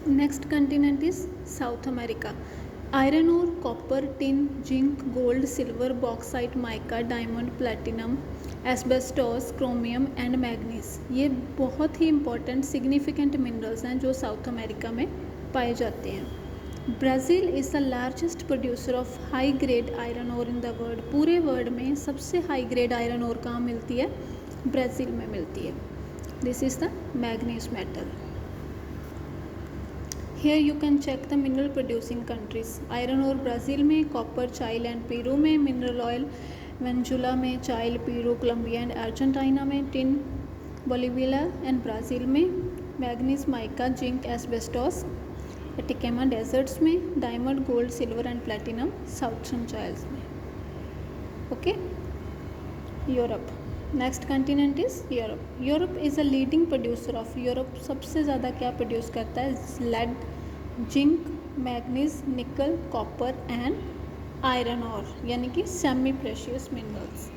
Next continent is South America. Iron ore, copper, tin, zinc, gold, silver, bauxite, mica, diamond, platinum, asbestos, chromium and manganese, ये बहुत ही important significant minerals हैं जो south America में पाए जाते हैं। Brazil is the largest producer of high grade iron ore in the world. पूरे world में सबसे हाई ग्रेड आयरन ओर कहाँ मिलती है? ब्राज़ील में मिलती है। This is the manganese metal. Here you can check the mineral producing countries. Iron और ब्राज़ील में, कॉपर चाइल एंड पेरू में, मिनरल ऑयल वेनेजुला में, Chile Peru Colombia and Argentina में, टिन बोलिविया एंड ब्राज़ील में, manganese mica zinc asbestos Atacama deserts में, diamond gold silver and platinum southern Chiles में। Okay, Europe. Next continent is Europe. Europe is a leading producer of, Europe सबसे ज़्यादा क्या produce करता है? Lead, zinc, manganese, निकल, copper and iron और, यानी कि semi precious minerals.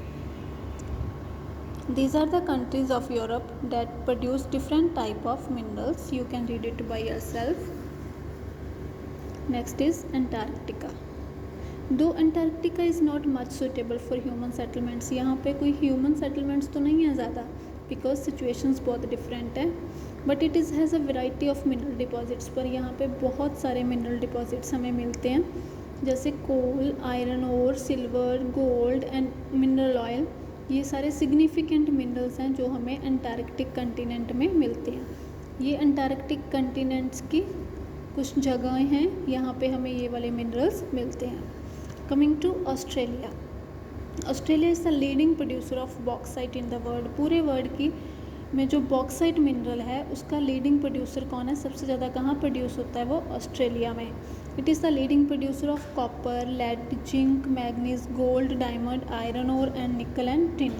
These are the countries of Europe that produce different type of minerals. You can read it by yourself. Next is Antarctica. Though Antarctica is not much suitable for human settlements, यहाँ पे कोई human settlements तो नहीं है ज़्यादा, because situations बहुत different है, but it is has a variety of mineral deposits। पर यहाँ पे बहुत सारे mineral deposits हमें मिलते हैं, जैसे coal, iron ore, silver, gold and mineral oil. ये सारे सिग्निफिकेंट मिनरल्स हैं जो हमें अंटार्कटिक कंटिनेंट में मिलते हैं। ये अंटार्कटिक कंटिनेंट्स की कुछ जगहें हैं, यहाँ पे हमें ये वाले मिनरल्स मिलते हैं। Coming to Australia. Australia is the leading producer of bauxite in the world. पूरे वर्ल्ड की में जो बॉक्साइट मिनरल है उसका लीडिंग प्रोड्यूसर कौन है? सबसे ज़्यादा कहाँ प्रोड्यूस होता है? वो ऑस्ट्रेलिया में। It is the leading producer of copper, lead, zinc, manganese, gold, diamond, iron ore and nickel and tin.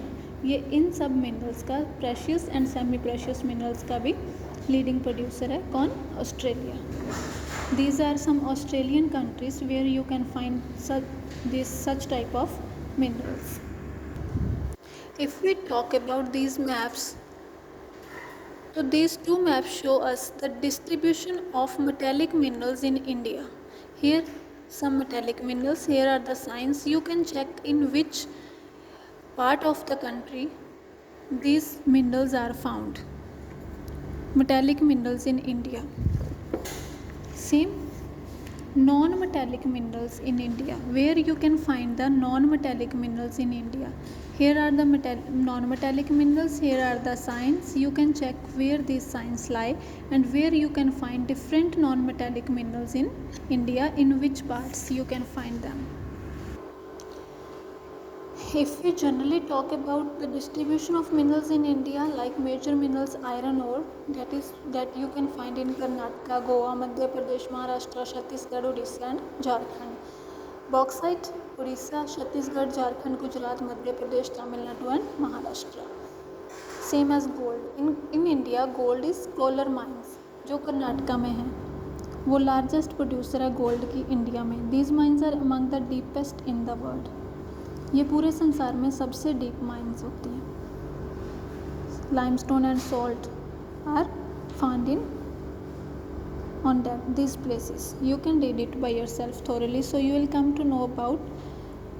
ये इन सब मिनरल्स का, precious and semi precious minerals का भी लीडिंग प्रोड्यूसर है कौन? Australia. These are some Australian countries where you can find such type of minerals. If we talk about these maps, so these two maps show us the distribution of metallic minerals in India. Here some metallic minerals, here are the signs. You can check in which part of the country these minerals are found. Metallic minerals in India. Same non-metallic minerals in India. Where you can find the non-metallic minerals in India? Here are the non-metallic minerals. Here are the signs. You can check where these signs lie and where you can find different non-metallic minerals in India, in which parts you can find them. If we generally talk about the distribution of minerals in India, like major minerals, iron ore, that you can find in Karnataka, Goa, Madhya Pradesh, Maharashtra, Chhattisgarh, Odisha and Jharkhand. Bauxite, Odisha, Chhattisgarh, Jharkhand, Gujarat, Madhya Pradesh, Tamil Nadu and Maharashtra. Same as gold. In India, gold is Kolar mines, जो कर्नाटका में है, वो largest producer है gold की India में। These mines are among the deepest in the world. ये पूरे संसार में सबसे डीप माइंस होती हैं। Limestone and salt are found in on these places. You can read it by yourself thoroughly, so you will come to know about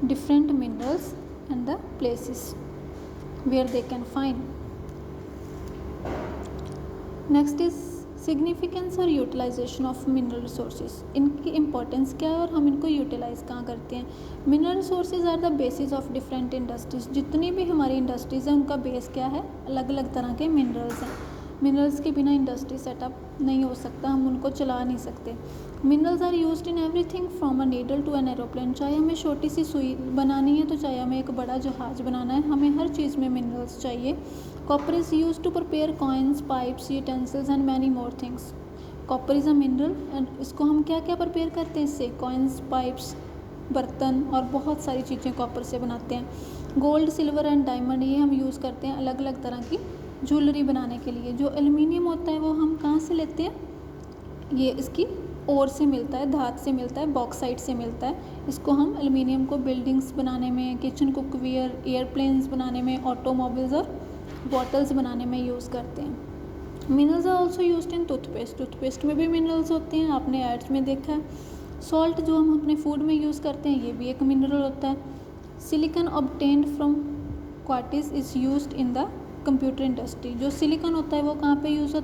different minerals and the places where they can find. Next is significance और utilization of mineral resources. इनकी importance क्या है और हम इनको utilize कहाँ करते हैं? Mineral resources are the basis of different industries. जितनी भी हमारी इंडस्ट्रीज़ हैं उनका बेस क्या है? अलग अलग तरह के मिनरल्स हैं। मिनरल्स के बिना इंडस्ट्री सेटअप नहीं हो सकता, हम उनको चला नहीं सकते। Minerals are used in everything from a needle to an aeroplane. चाहे हमें छोटी सी सुई बनानी है तो चाहे हमें एक बड़ा जहाज़ बनाना है, हमें हर चीज़ में मिनरल्स चाहिए। Copper is use to prepare coins, pipes, utensils and many more things. Copper is a mineral and इसको हम क्या क्या प्रिपेयर करते हैं इससे? कॉइन्स, पाइप्स, बर्तन और बहुत सारी चीज़ें कॉपर से बनाते हैं। गोल्ड, सिल्वर एंड डायमंड ये हम यूज़ करते हैं अलग अलग तरह की ज्वेलरी बनाने के लिए। जो एल्युमिनियम होता है वो हम कहाँ से लेते हैं? ये इसकी ओर से मिलता है, धात से मिलता है, बॉक्साइट से मिलता है। इसको हम एल्युमिनियम को बिल्डिंग्स बनाने में, किचन कुकवेयर, एयरप्लेन्स बनाने में, ऑटोमोबाइल्स और बॉटल्स बनाने में यूज़ करते हैं। Minerals are also used in toothpaste, toothpaste में भी मिनरल्स होते हैं, आपने एड्स में देखा है। सॉल्ट जो हम अपने फूड में यूज़ करते हैं ये भी एक मिनरल होता है। Silicon obtained from quartz is used in the computer industry, जो सिलिकॉन होता है वो कहाँ पे यूज़ होता है,